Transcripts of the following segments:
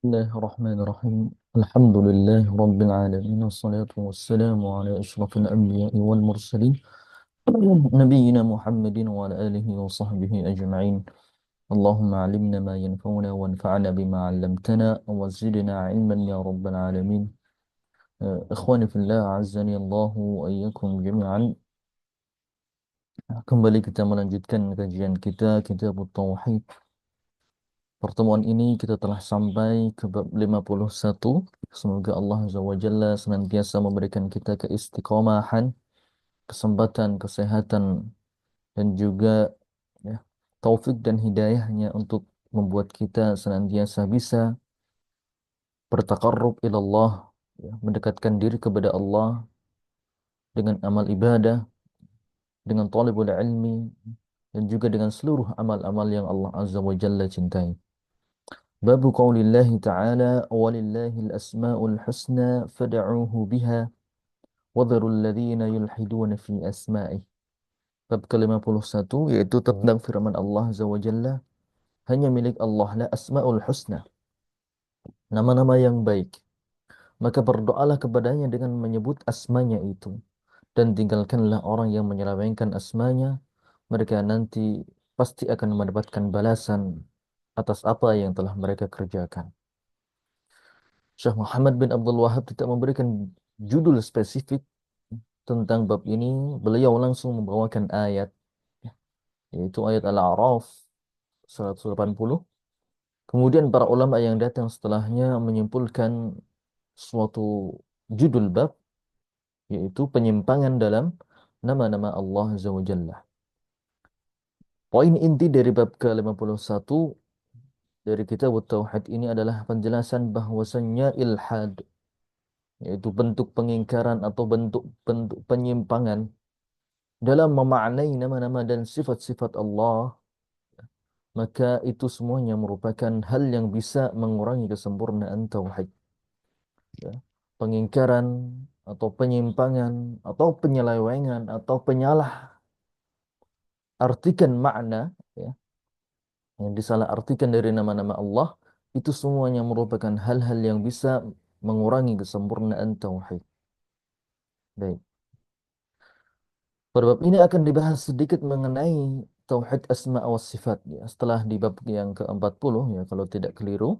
Bismillahirrahmanirrahim. Alhamdulillah Rabbil Alamin. Wassalatu wassalamu ala ashrafil anbiya'i wal mursalin. Nabiyyina Muhammadin wa ala alihi wa sahbihi ajma'in. Allahumma alimna ma yanfa'una wanfa'na bima 'allamtana wa zidna ilman ya Rabbal Alamin. Ikhwani fillah, azzani Allahu wa iyyakum jami'an. Kembali kita melanjutkan kajian kita Kitab Tauhid. Pertemuan ini kita telah sampai ke bab 51. Semoga Allah Azza wa Jalla senantiasa memberikan kita keistiqomahan, kesempatan, kesehatan, dan juga ya, taufik dan hidayahnya untuk membuat kita senantiasa bisa bertakarrub ilallah, ya, mendekatkan diri kepada Allah dengan amal ibadah, dengan talibul ilmi, dan juga dengan seluruh amal-amal yang Allah Azza wa Jalla cintai. باب قول الله تعالى ولله الأسماء الحسنى فدعوه بها وذروا الذين يلحدون في أسمائه. Bab ke-51 yaitu tentang firman Allah Azza wa Jalla, hanya milik Allah lah asmaul husna, nama-nama yang baik, maka berdoalah kepadanya dengan menyebut asmanya itu, dan tinggalkanlah orang yang menyelewengkan asmanya. Mereka nanti pasti akan mendapatkan balasan atas apa yang telah mereka kerjakan. Syekh Muhammad bin Abdul Wahab tidak memberikan judul spesifik tentang bab ini. Beliau langsung membawakan ayat, yaitu ayat Al-A'raf 180. Kemudian para ulama yang datang setelahnya menyimpulkan suatu judul bab, yaitu penyimpangan dalam nama-nama Allah Azza wa Jalla. Poin inti dari bab ke-51 dari kitab Tauhid ini adalah penjelasan bahwasannya ilhad, yaitu bentuk pengingkaran atau bentuk-bentuk penyimpangan dalam memaknai nama-nama dan sifat-sifat Allah, maka itu semuanya merupakan hal yang bisa mengurangi kesempurnaan tauhid. Ya. Pengingkaran atau penyimpangan atau penyelewengan atau penyalah artikan makna, ya, yang disalah artikan dari nama-nama Allah, itu semuanya merupakan hal-hal yang bisa mengurangi kesempurnaan tauhid. Baik. Pada bab ini akan dibahas sedikit mengenai tauhid asma wa sifat, ya. Setelah di bab yang ke-40, ya kalau tidak keliru,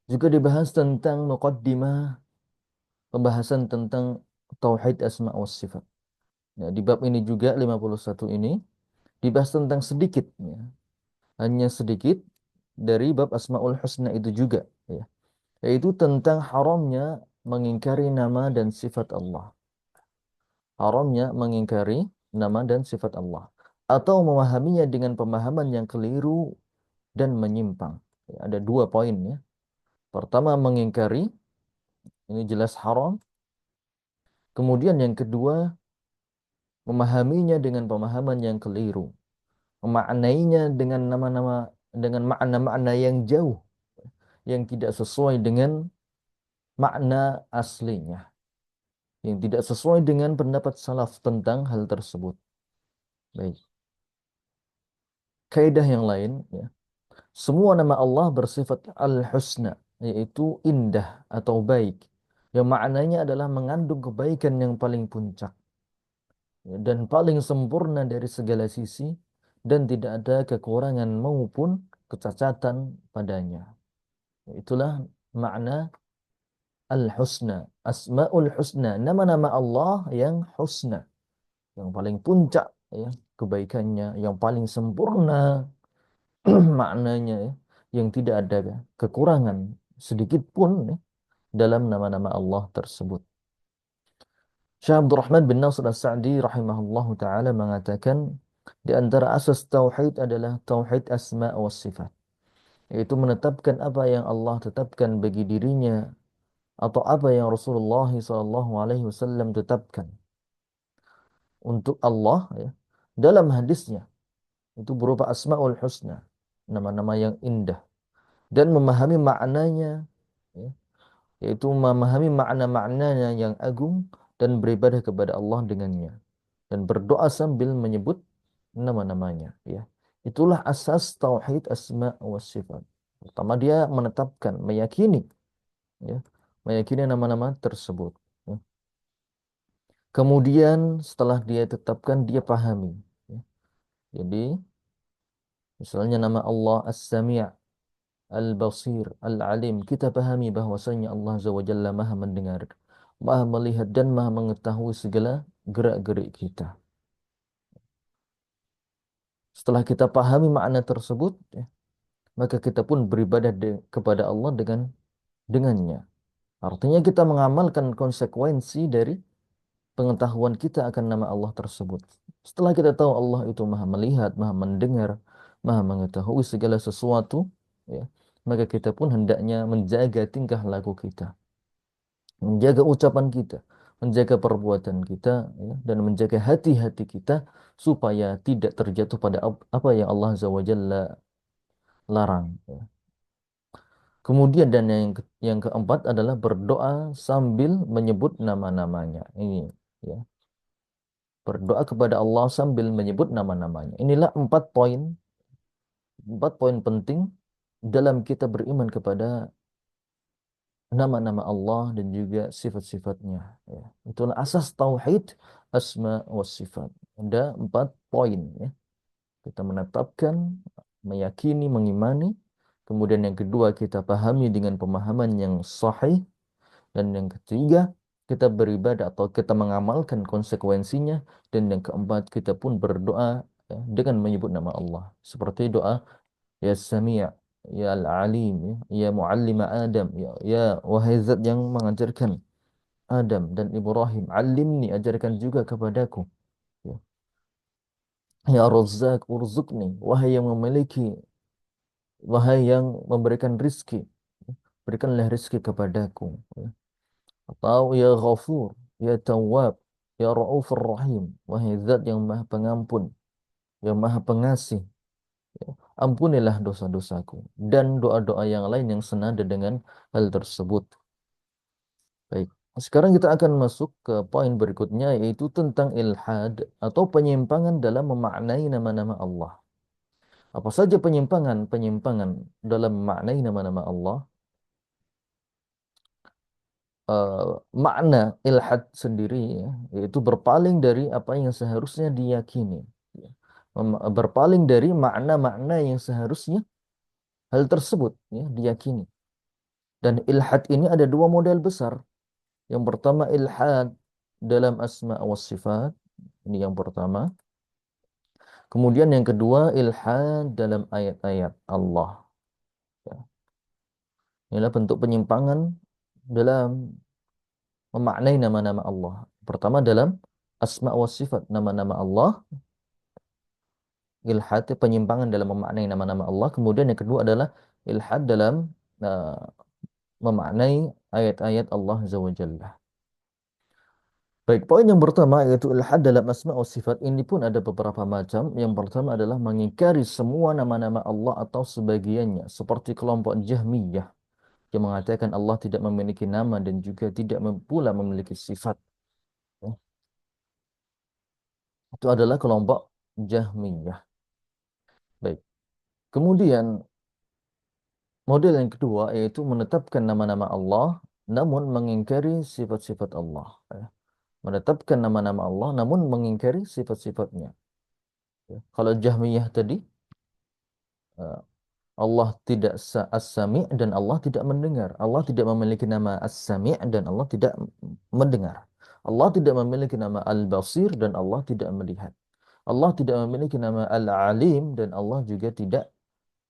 juga dibahas tentang muqaddimah, pembahasan tentang tauhid asma wa sifat. Ya, di bab ini juga 51 ini dibahas tentang sedikit, ya, hanya sedikit dari bab asmaul husna itu juga, ya, yaitu tentang haramnya mengingkari nama dan sifat Allah. Haramnya mengingkari nama dan sifat Allah atau memahaminya dengan pemahaman yang keliru dan menyimpang. Ya, ada dua poin, ya. Pertama, mengingkari, ini jelas haram. Kemudian yang kedua, memahaminya dengan pemahaman yang keliru, memaknainya dengan nama-nama, dengan makna-makna yang jauh, yang tidak sesuai dengan makna aslinya, yang tidak sesuai dengan pendapat salaf tentang hal tersebut. Baik. Kaidah yang lain, ya. Semua nama Allah bersifat al-husna, yaitu indah atau baik, yang maknanya adalah mengandung kebaikan yang paling puncak, ya, dan paling sempurna dari segala sisi, dan tidak ada kekurangan maupun kecacatan padanya. Itulah makna al-husna, asmaul husna, nama-nama Allah yang husna, yang paling puncak, ya, kebaikannya, yang paling sempurna maknanya, ya, yang tidak ada kekurangan sedikit pun, ya, dalam nama-nama Allah tersebut. Syekh Abdul Rahman bin Nasr As-Sa'di rahimahullahu taala mengatakan, di antara asas tauhid adalah tauhid asma wa sifat, yaitu menetapkan apa yang Allah tetapkan bagi dirinya atau apa yang Rasulullah SAW tetapkan untuk Allah, ya, dalam hadisnya, itu berupa asmaul husna, nama-nama yang indah, dan memahami maknanya, ya, yaitu memahami makna-maknanya yang agung dan beribadah kepada Allah dengannya dan berdoa sambil menyebut nama-namanya, ya. Itulah asas tauhid asma wa sifat. Pertama dia menetapkan, meyakini, ya, meyakini nama-nama tersebut. Ya. Kemudian setelah dia tetapkan, dia pahami. Ya. Jadi misalnya nama Allah As-Sami', Al-Basir, Al-Alim, kita pahami bahwasanya Allah Azza wa Jalla Maha mendengar, Maha melihat dan Maha mengetahui segala gerak-gerik kita. Setelah kita pahami makna tersebut, ya, maka kita pun beribadah kepada Allah dengannya. Artinya kita mengamalkan konsekuensi dari pengetahuan kita akan nama Allah tersebut. Setelah kita tahu Allah itu Maha melihat, Maha mendengar, Maha mengetahui segala sesuatu, ya, maka kita pun hendaknya menjaga tingkah laku kita, menjaga ucapan kita, menjaga perbuatan kita, ya, dan menjaga hati-hati kita supaya tidak terjatuh pada apa yang Allah Azza wa Jalla larang. Ya. Kemudian dan yang keempat adalah berdoa sambil menyebut nama-namanya. Ini, ya, berdoa kepada Allah sambil menyebut nama-namanya. Inilah empat poin penting dalam kita beriman kepada nama-nama Allah dan juga sifat-sifatnya. Ya. Itulah asas tauhid asma wa sifat. Ada 4 poin. Ya. Kita menetapkan, meyakini, mengimani. Kemudian yang kedua kita pahami dengan pemahaman yang sahih. Dan yang ketiga, kita beribadah atau kita mengamalkan konsekuensinya. Dan yang keempat, kita pun berdoa, ya, dengan menyebut nama Allah. Seperti doa, Ya Sami', Ya Al-Alim, ya, Ya Muallima Adam, ya wahai zat yang mengajarkan Adam dan Ibrahim, alimni, ajarkan juga kepadaku. Ya, Ya Razzaq, urzuqni, wahai yang memberikan rizki, berikanlah rizki kepadaku. Ya. Atau ya Ghafur, ya Tawwab, ya Ra'ufur Rahim, wahai zat yang maha pengampun, yang maha pengasih, ya, ampunilah dosa-dosaku. Dan doa-doa yang lain yang senada dengan hal tersebut. Baik, sekarang kita akan masuk ke poin berikutnya, yaitu tentang ilhad atau penyimpangan dalam memaknai nama-nama Allah. Apa saja penyimpangan dalam memaknai nama-nama Allah? eh, Makna ilhad sendiri, ya, yaitu berpaling dari apa yang seharusnya diyakini, ya. Berpaling dari makna-makna yang seharusnya hal tersebut, ya, diyakini. Dan ilhad ini ada dua model besar. Yang pertama ilhad dalam asma wa sifat, ini yang pertama. Kemudian yang kedua ilhad dalam ayat-ayat Allah, ya. Inilah bentuk penyimpangan dalam memaknai nama-nama Allah. Pertama dalam asma wa sifat, nama-nama Allah, ilhad penyimpangan dalam memaknai nama-nama Allah. Kemudian yang kedua adalah ilhad dalam uh, memaknai ayat-ayat Allah Azza wa Jalla. Baik, poin yang pertama yaitu ilhad dalam asma wa sifat ini pun ada beberapa macam. Yang pertama adalah mengingkari semua nama-nama Allah atau sebagiannya, seperti kelompok Jahmiyah yang mengatakan Allah tidak memiliki nama dan juga tidak pula memiliki sifat. Ya. Itu adalah kelompok Jahmiyah. Baik. Kemudian model yang kedua yaitu menetapkan nama-nama Allah namun mengingkari sifat-sifat Allah. Ya. Menetapkan nama-nama Allah namun mengingkari sifat-sifatnya. Ya. Kalau Jahmiyah tadi, eh, Allah tidak as-sami' dan Allah tidak mendengar. Allah tidak memiliki nama as-sami' dan Allah tidak mendengar. Allah tidak memiliki nama al-basir dan Allah tidak melihat. Allah tidak memiliki nama al-alim dan Allah juga tidak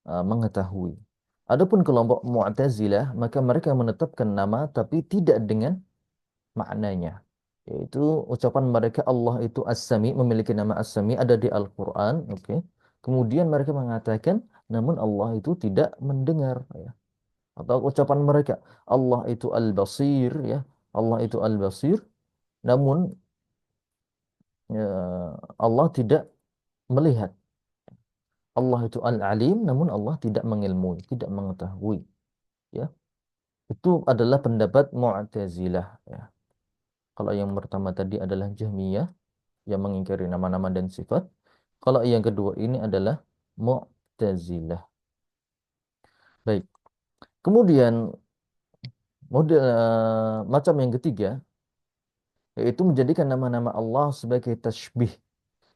mengetahui. Adapun kelompok Mu'tazilah, maka mereka menetapkan nama tapi tidak dengan maknanya. Yaitu ucapan mereka Allah itu As-Sami, memiliki nama As-Sami ada di Al-Quran. Okay. Kemudian mereka mengatakan, namun Allah itu tidak mendengar. Ya. Atau ucapan mereka, Allah itu Al-Basir. Ya. Allah itu Al-Basir. Namun ya, Allah tidak melihat. Allah itu Al-Alim, namun Allah tidak mengilmui, tidak mengetahui. Ya. Itu adalah pendapat Mu'tazilah. Ya. Kalau yang pertama tadi adalah Jahmiyah yang mengingkari nama-nama dan sifat. Kalau yang kedua ini adalah Mu'tazilah. Baik. Kemudian model macam yang ketiga yaitu menjadikan nama-nama Allah sebagai tasbih,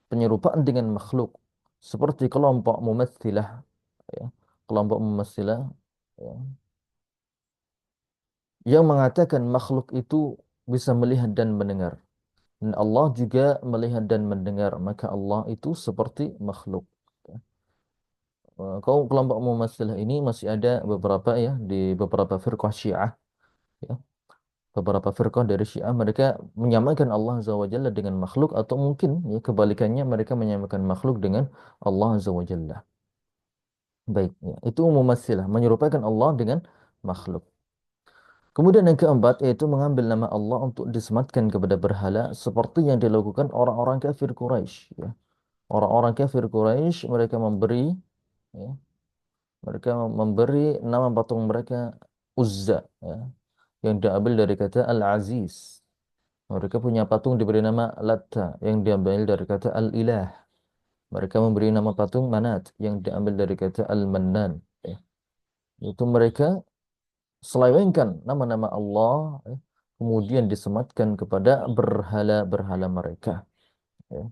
penyerupaan dengan makhluk, seperti kelompok mumatsilah, ya. Kelompok mumatsilah, ya, yang mengatakan makhluk itu bisa melihat dan mendengar. Dan Allah juga melihat dan mendengar, maka Allah itu seperti makhluk. Ya. Kaum kelompok mumatsilah ini masih ada beberapa ya di beberapa firqah Syiah, ya. Beberapa firqah dari Syiah mereka menyamakan Allah Azza wa Jalla dengan makhluk atau mungkin ya kebalikannya mereka menyamakan makhluk dengan Allah Azza wa Jalla. Baik, ya. Itu mumatsilah, menyerupakan Allah dengan makhluk. Kemudian yang keempat yaitu mengambil nama Allah untuk disematkan kepada berhala seperti yang dilakukan orang-orang kafir Quraisy, ya. Orang-orang kafir Quraisy ya, mereka memberi nama patung mereka Uzza, ya, yang diambil dari kata Al-Aziz. Mereka punya patung diberi nama Latta yang diambil dari kata Al-Ilah. Mereka memberi nama patung Manat yang diambil dari kata Al-Mannan, ya. Itu mereka selewengkan nama-nama Allah, ya, kemudian disematkan kepada berhala-berhala mereka, ya.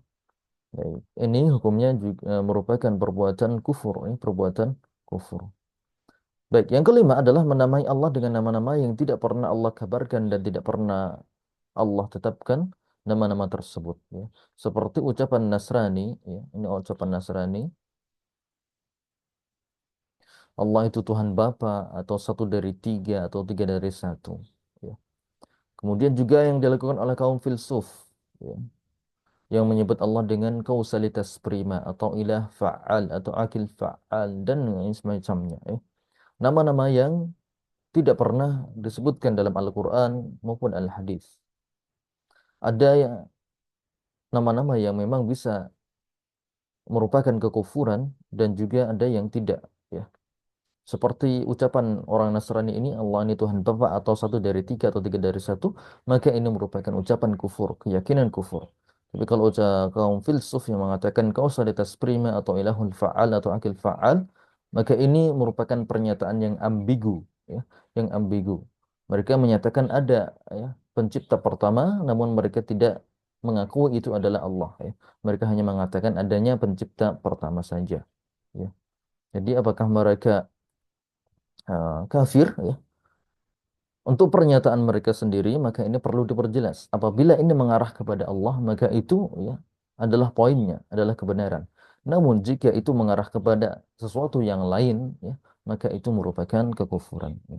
Baik. Ini hukumnya juga merupakan perbuatan kufur, ya, perbuatan kufur. Baik, yang kelima adalah menamai Allah dengan nama-nama yang tidak pernah Allah kabarkan dan tidak pernah Allah tetapkan nama-nama tersebut, ya. Seperti ucapan Nasrani, ya. Ini ucapan Nasrani, Allah itu Tuhan Bapa atau satu dari tiga atau tiga dari satu, ya. Kemudian juga yang dilakukan oleh kaum filsuf, ya, yang menyebut Allah dengan kausalitas prima atau ilah fa'al atau akil fa'al dan yang semacamnya, ya. Nama-nama yang tidak pernah disebutkan dalam Al-Quran maupun Al-Hadis. Ada yang nama-nama yang memang bisa merupakan kekufuran dan juga ada yang tidak, ya. Seperti ucapan orang Nasrani ini, Allah ini Tuhan Bapa atau satu dari tiga atau tiga dari satu, maka ini merupakan ucapan kufur, keyakinan kufur. Tapi kalau kaum filsuf yang mengatakan kausalitas prima atau ilahun fa'al atau akil fa'al, maka ini merupakan pernyataan yang ambigu, ya, yang ambigu. Mereka menyatakan ada, ya, pencipta pertama, namun mereka tidak mengakui itu adalah Allah, ya. Mereka hanya mengatakan adanya pencipta pertama saja, ya. Jadi apakah mereka kafir, ya? Untuk pernyataan mereka sendiri, maka ini perlu diperjelas. Apabila ini mengarah kepada Allah, maka itu ya adalah poinnya, adalah kebenaran. Namun jika itu mengarah kepada sesuatu yang lain, ya, maka itu merupakan kekufuran, ya.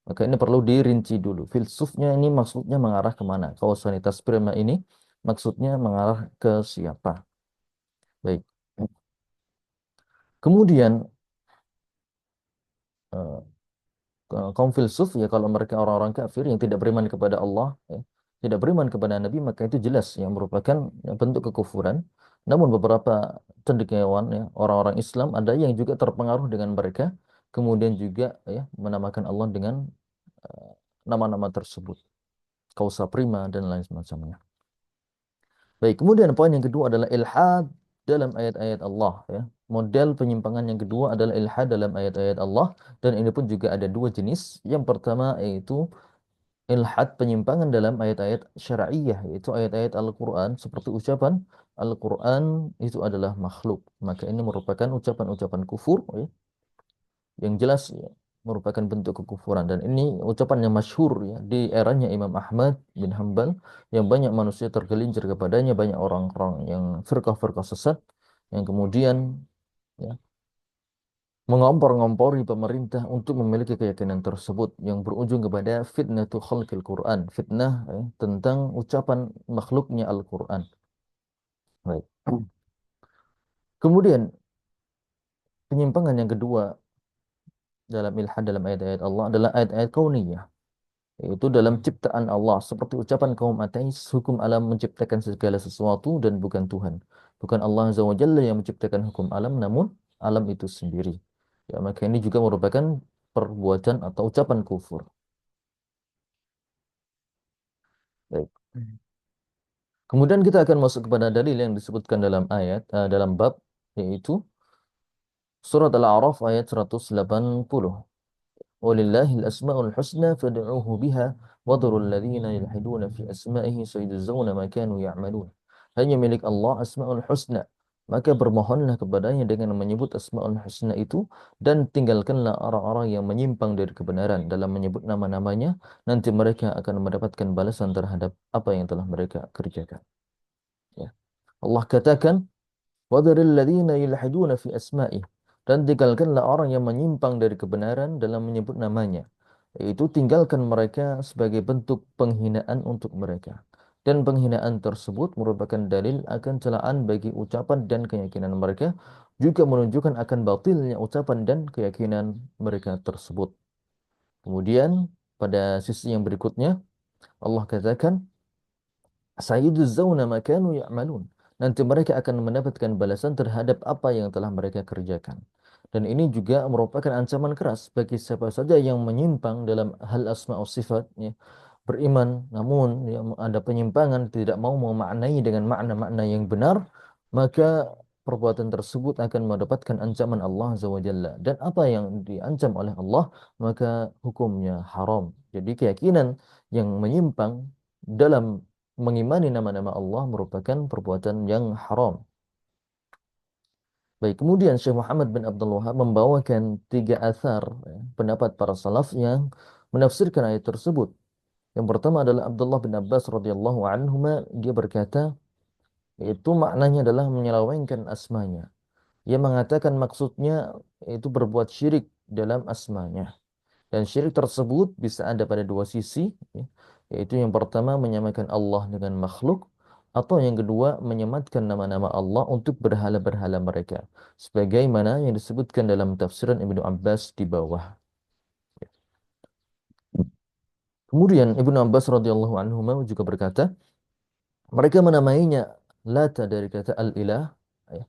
Maka ini perlu dirinci dulu. Filsufnya ini maksudnya mengarah kemana? Kausalitas prima ini maksudnya mengarah ke siapa? Baik. Kemudian eh, kaum filsuf ya kalau mereka orang-orang kafir yang tidak beriman kepada Allah, ya, tidak beriman kepada Nabi, maka itu jelas yang merupakan ya, bentuk kekufuran. Namun beberapa cendekiawan ya orang-orang Islam ada yang juga terpengaruh dengan mereka, kemudian juga ya menamakan Allah dengan eh, nama-nama tersebut, kausa prima dan lain semacamnya. Baik, kemudian poin yang kedua adalah ilhad dalam ayat-ayat Allah, ya. Model penyimpangan yang kedua adalah ilhad dalam ayat-ayat Allah dan ini pun juga ada dua jenis. Yang pertama yaitu ilhad penyimpangan dalam ayat-ayat syar'iyyah, yaitu ayat-ayat Al-Qur'an seperti ucapan Al-Qur'an itu adalah makhluk. Maka ini merupakan ucapan-ucapan kufur, ya, yang jelas ya, merupakan bentuk kekufuran dan ini ucapan yang masyhur ya di eranya Imam Ahmad bin Hambal yang banyak manusia tergelincir kepadanya, banyak orang-orang yang firqah-firqah sesat yang kemudian ya mengompor-ngompori pemerintah untuk memiliki keyakinan tersebut yang berujung kepada fitnatul khalqil Quran, fitnah ya, tentang ucapan makhluknya Al-Quran. Baik. Kemudian penyimpangan yang kedua dalam ilhad dalam ayat-ayat Allah adalah ayat-ayat kauniyah, yaitu dalam ciptaan Allah seperti ucapan kaum ateis hukum alam menciptakan segala sesuatu dan bukan Tuhan, bukan Allah Azza wa Jalla yang menciptakan hukum alam namun alam itu sendiri, ya. Maka ini juga merupakan perbuatan atau ucapan kufur. Baik. Kemudian kita akan masuk kepada dalil yang disebutkan dalam ayat dalam bab yaitu surat Al-A'raf ayat 180. Walillahil asmaul husna fad'uuhu biha wadharul ladzina yulhiduna fi asma'ihi sayujzauna ma kanu ya'malun. Hanya milik Allah asmaul husna. Maka bermohonlah kepadanya dengan menyebut asmaul husna itu dan tinggalkanlah orang-orang yang menyimpang dari kebenaran dalam menyebut nama-namanya, nanti mereka akan mendapatkan balasan terhadap apa yang telah mereka kerjakan. Ya. Allah katakan wadharil ladzina yulhiduna fi asma'ihi, dan tinggalkanlah orang yang menyimpang dari kebenaran dalam menyebut namanya. Itu tinggalkan mereka sebagai bentuk penghinaan untuk mereka. Dan penghinaan tersebut merupakan dalil akan celaan bagi ucapan dan keyakinan mereka, juga menunjukkan akan batilnya ucapan dan keyakinan mereka tersebut. Kemudian pada sisi yang berikutnya Allah katakan sayudzawna ma kanu ya'malun. Nanti mereka akan mendapatkan balasan terhadap apa yang telah mereka kerjakan. Dan ini juga merupakan ancaman keras bagi siapa saja yang menyimpang dalam hal asma wa sifat, ya. Beriman namun yang ada penyimpangan, tidak mau memaknai dengan makna-makna yang benar, maka perbuatan tersebut akan mendapatkan ancaman Allah Azza wa Jalla. Dan apa yang diancam oleh Allah maka hukumnya haram. Jadi keyakinan yang menyimpang dalam mengimani nama-nama Allah merupakan perbuatan yang haram. Baik, kemudian Syekh Muhammad bin Abdul Wahab membawakan tiga athar, ya, pendapat para salaf yang menafsirkan ayat tersebut. Yang pertama adalah Abdullah bin Abbas radhiyallahu anhuma, dia berkata, itu maknanya adalah menyelewengkan asmanya. Ia mengatakan maksudnya itu berbuat syirik dalam asmanya. Dan syirik tersebut bisa ada pada dua sisi, ya. Yaitu yang pertama menyamakan Allah dengan makhluk, atau yang kedua menyematkan nama-nama Allah untuk berhala-berhala mereka. Sebagaimana yang disebutkan dalam tafsiran Ibnu Abbas di bawah. Kemudian Ibnu Abbas radhiyallahu anhu juga berkata, mereka menamainya Lata dari kata Al-Ilah, ya,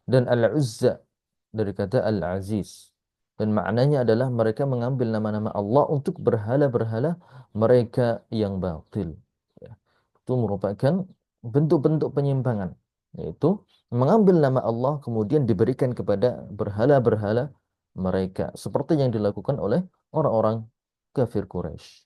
dan Al-Uzza dari kata Al-Aziz. Dan maknanya adalah mereka mengambil nama-nama Allah untuk berhala-berhala mereka yang batil. Ya. Itu merupakan bentuk-bentuk penyimpangan. Yaitu mengambil nama Allah kemudian diberikan kepada berhala-berhala mereka. Seperti yang dilakukan oleh orang-orang kafir Quraisy.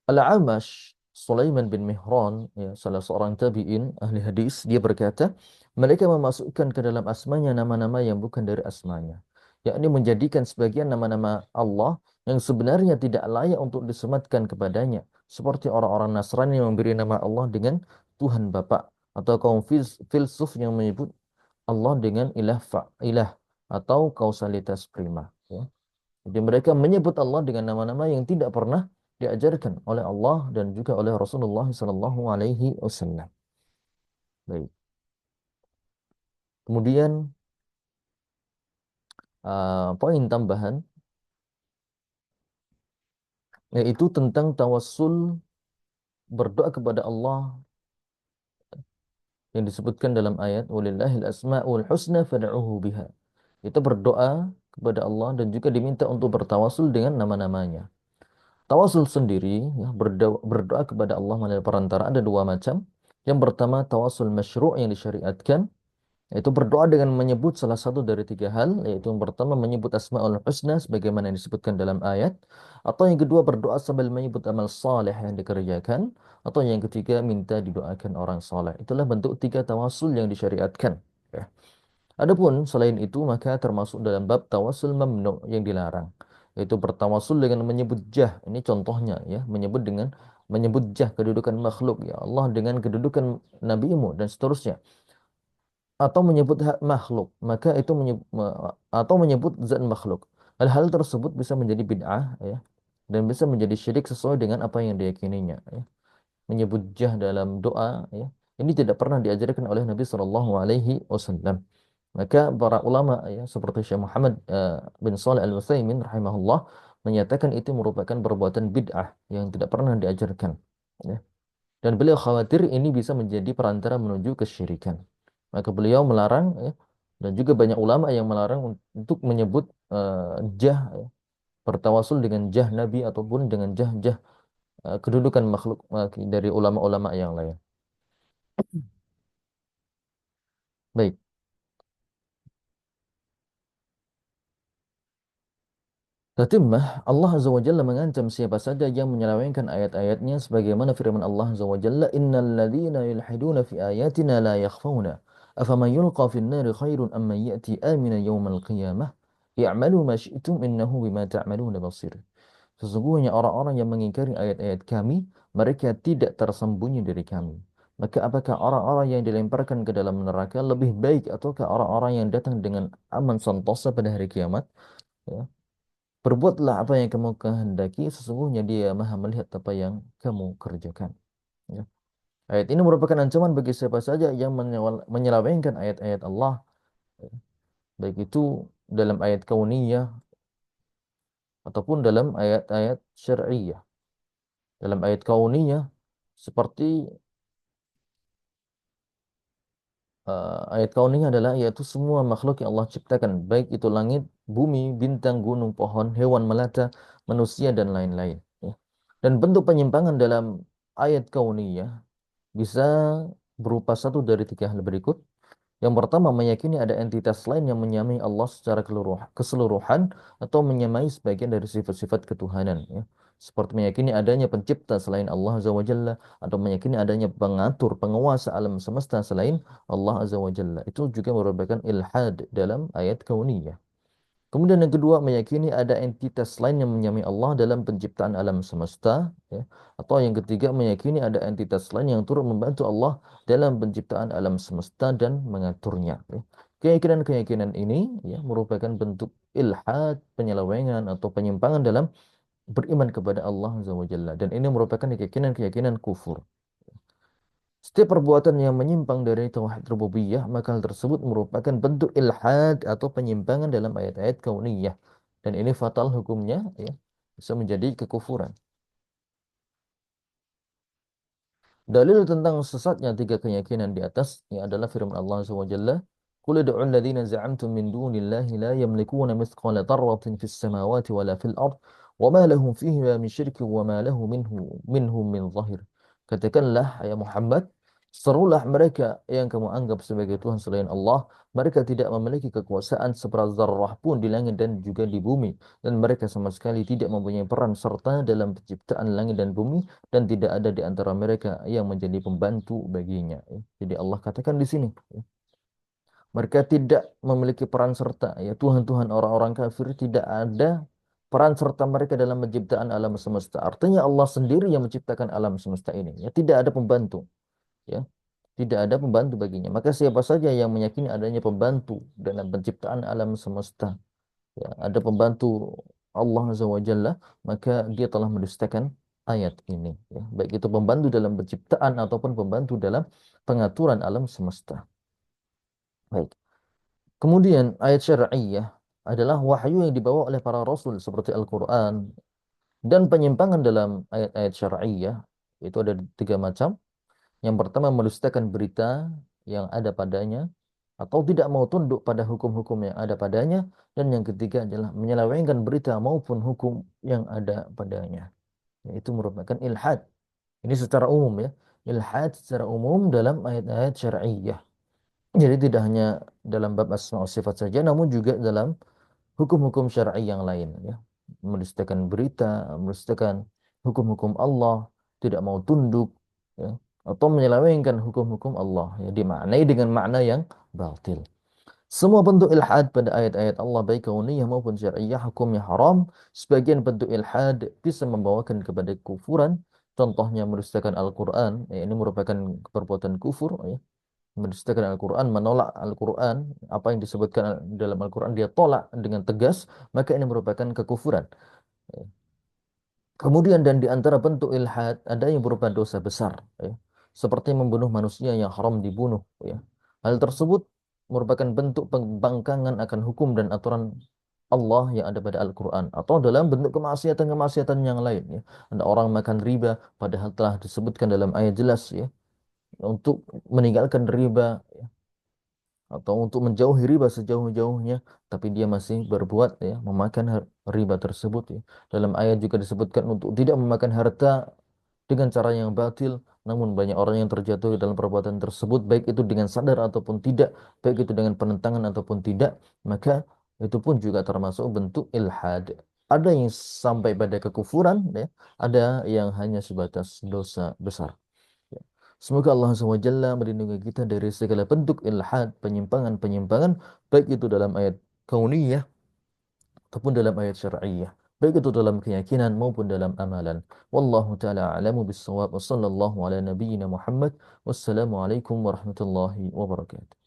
Al-Amash Sulaiman bin Mihran, ya, salah seorang tabi'in ahli hadis, dia berkata, mereka memasukkan ke dalam asmanya nama-nama yang bukan dari asmanya, yakni menjadikan sebagian nama-nama Allah yang sebenarnya tidak layak untuk disematkan kepadanya, seperti orang-orang Nasrani yang memberi nama Allah dengan Tuhan Bapa, atau kaum filsuf yang menyebut Allah dengan ilah atau kausalitas prima, ya. Jadi mereka menyebut Allah dengan nama-nama yang tidak pernah diajarkan oleh Allah dan juga oleh Rasulullah sallallahu alaihi wasallam. Baik. Kemudian poin tambahan yaitu tentang tawassul, berdoa kepada Allah yang disebutkan dalam ayat walillahil asmaul husna fad'uhu biha. Kita berdoa kepada Allah dan juga diminta untuk bertawasul dengan nama-namanya. Tawasul sendiri, ya, berdoa kepada Allah melalui perantara ada dua macam. Yang pertama tawasul masyru' yang disyariatkan, yaitu berdoa dengan menyebut salah satu dari tiga hal, yaitu yang pertama menyebut Asmaul Husna sebagaimana yang disebutkan dalam ayat, atau yang kedua berdoa sambil menyebut amal saleh yang dikerjakan, atau yang ketiga minta didoakan orang saleh. Itulah bentuk tiga tawasul yang disyariatkan, ya. Adapun selain itu maka termasuk dalam bab tawasul mamnu yang dilarang, yaitu bertawasul dengan menyebut jah. Ini contohnya, ya, menyebut jah kedudukan makhluk, ya Allah dengan kedudukan nabimu dan seterusnya, atau menyebut hak makhluk, maka itu atau menyebut zat makhluk. Hal-hal tersebut bisa menjadi bid'ah, ya, dan bisa menjadi syirik sesuai dengan apa yang diyakininya, ya. Menyebut jah dalam doa, ya, ini tidak pernah diajarkan oleh Nabi Shallallahu Alaihi Wasallam. Maka para ulama, ya, seperti Syekh Muhammad bin Shalih Al Utsaimin rahimahullah menyatakan itu merupakan perbuatan bid'ah yang tidak pernah diajarkan, ya. Dan beliau khawatir ini bisa menjadi perantara menuju kesyirikan. Maka beliau melarang, ya, dan juga banyak ulama yang melarang untuk menyebut jah, ya, bertawasul dengan jah Nabi ataupun dengan jah-jah kedudukan makhluk dari ulama-ulama yang lain. Baik, Tatimah, Allah Azza wa Jalla mengancam siapa saja yang menyelewengkan ayat-ayatnya sebagaimana firman Allah Azza wa Jalla, "Innal ladzina yulhiduna fi ayatina la yakhfawna, afaman yulqa fin nari khairun amman ya'ti aminan yawmal qiyamah, i'malu ma syi'tum innahu bima ta'maluna basir." Sesungguhnya orang-orang yang mengingkari ayat-ayat kami, mereka tidak tersembunyi dari kami. Maka apakah orang-orang yang dilemparkan ke dalam neraka lebih baik ataukah orang-orang yang datang dengan aman sentosa pada hari kiamat? Ya. Perbuatlah apa yang kamu kehendaki, sesungguhnya dia maha melihat apa yang kamu kerjakan. Ya. Ayat ini merupakan ancaman bagi siapa saja yang menyelewengkan ayat-ayat Allah, ya. Baik itu dalam ayat kauniyah ataupun dalam ayat-ayat syar'iyah. Dalam ayat kauniyah seperti ayat kauniyah adalah yaitu semua makhluk yang Allah ciptakan, baik itu langit, bumi, bintang, gunung, pohon, hewan melata, manusia dan lain-lain. Ya. Dan bentuk penyimpangan dalam ayat kauniyah bisa berupa satu dari tiga hal berikut. Yang pertama, meyakini ada entitas lain yang menyamai Allah secara keseluruhan atau menyamai sebagian dari sifat-sifat ketuhanan. Ya. Seperti meyakini adanya pencipta selain Allah Azza wa Jalla atau meyakini adanya pengatur, penguasa alam semesta selain Allah Azza wa Jalla. Itu juga merupakan ilhad dalam ayat kauniyah. Kemudian yang kedua, meyakini ada entitas lain yang menyamai Allah dalam penciptaan alam semesta. Ya. Atau yang ketiga, meyakini ada entitas lain yang turut membantu Allah dalam penciptaan alam semesta dan mengaturnya. Ya. Keyakinan-keyakinan ini ya, merupakan bentuk ilhad, penyelewengan atau penyimpangan dalam beriman kepada Allah Azza wa Jalla. Dan ini merupakan keyakinan-keyakinan kufur. Setiap perbuatan yang menyimpang dari tauhid rububiyah, maka hal tersebut merupakan bentuk ilhad atau penyimpangan dalam ayat-ayat kauniyah. Dan ini fatal hukumnya, ya, bisa menjadi kekufuran. Dalil tentang sesatnya tiga keyakinan di atas ini adalah firman Allah SWT. Qul ud'u alladhina za'amtum min dunillahi la yamlikuna mithqala dharratin fis samawati wala fil ard wa ma lahum fihi min syirkin wa ma lahu minhum min zahir. Katakanlah ya Muhammad, serulah mereka yang kamu anggap sebagai Tuhan selain Allah, mereka tidak memiliki kekuasaan seberat zarrah pun di langit dan juga di bumi, dan mereka sama sekali tidak mempunyai peran serta dalam penciptaan langit dan bumi, dan tidak ada di antara mereka yang menjadi pembantu baginya. Ya. Jadi Allah katakan di sini, ya, mereka tidak memiliki peran serta. Ya, Tuhan-Tuhan orang-orang kafir tidak ada peran serta mereka dalam penciptaan alam semesta. Artinya Allah sendiri yang menciptakan alam semesta ini. Ya, tidak ada pembantu. Ya, tidak ada pembantu baginya. Maka siapa saja yang meyakini adanya pembantu dalam penciptaan alam semesta, ya, ada pembantu Allah Azza wa Jalla, maka dia telah mendustakan ayat ini. Ya. Baik itu pembantu dalam penciptaan ataupun pembantu dalam pengaturan alam semesta. Baik. Kemudian ayat syar'iyah adalah wahyu yang dibawa oleh para rasul seperti Al-Quran, dan penyimpangan dalam ayat-ayat syar'iyah itu ada tiga macam. Yang pertama, mendustakan berita yang ada padanya atau tidak mau tunduk pada hukum-hukum yang ada padanya, dan yang ketiga adalah menyelewengkan berita maupun hukum yang ada padanya. Itu merupakan ilhad. Ini secara umum ya. Ilhad secara umum dalam ayat-ayat syar'iyyah. Jadi tidak hanya dalam bab asma wa sifat saja, namun juga dalam hukum-hukum syar'i yang lain ya. Mendustakan berita, mendustakan hukum-hukum Allah, tidak mau tunduk ya, atau menyelewengkan hukum-hukum Allah ya, dimaknai dengan makna yang batil. Semua bentuk ilhad pada ayat-ayat Allah baik kauniyah maupun syariah hukumnya haram. Sebagian bentuk ilhad bisa membawakan kepada kufuran. Contohnya mendustakan Al-Quran, ya, ini merupakan perbuatan kufur. Ya. Mendustakan Al-Quran, menolak Al-Quran, apa yang disebutkan dalam Al-Quran dia tolak dengan tegas, maka ini merupakan kekufuran. Ya. Kemudian dan di antara bentuk ilhad ada yang berupa dosa besar, ya. Seperti membunuh manusia yang haram dibunuh. Ya. Hal tersebut merupakan bentuk pembangkangan akan hukum dan aturan Allah yang ada pada Al-Quran. Atau dalam bentuk kemaksiatan-kemaksiatan yang lain. Ya. Ada orang makan riba, padahal telah disebutkan dalam ayat jelas ya. Untuk meninggalkan riba, ya, atau untuk menjauhi riba sejauh-jauhnya, tapi dia masih berbuat ya memakan riba tersebut ya. Dalam ayat juga disebutkan untuk tidak memakan harta dengan cara yang batil, namun banyak orang yang terjatuh dalam perbuatan tersebut, baik itu dengan sadar ataupun tidak, baik itu dengan penentangan ataupun tidak, maka itu pun juga termasuk bentuk ilhad. Ada yang sampai pada kekufuran, ya. Ada yang hanya sebatas dosa besar. Ya. Semoga Allah SWT melindungi kita dari segala bentuk ilhad, penyimpangan-penyimpangan, baik itu dalam ayat kauniyah ataupun dalam ayat syar'iyyah, baik itu dalam keyakinan maupun dalam amalan. Wallahu taala a'lamu bis-shawab. Wassallallahu ala nabiyyina Muhammad. Wassalamu alaikum warahmatullahi wabarakatuh.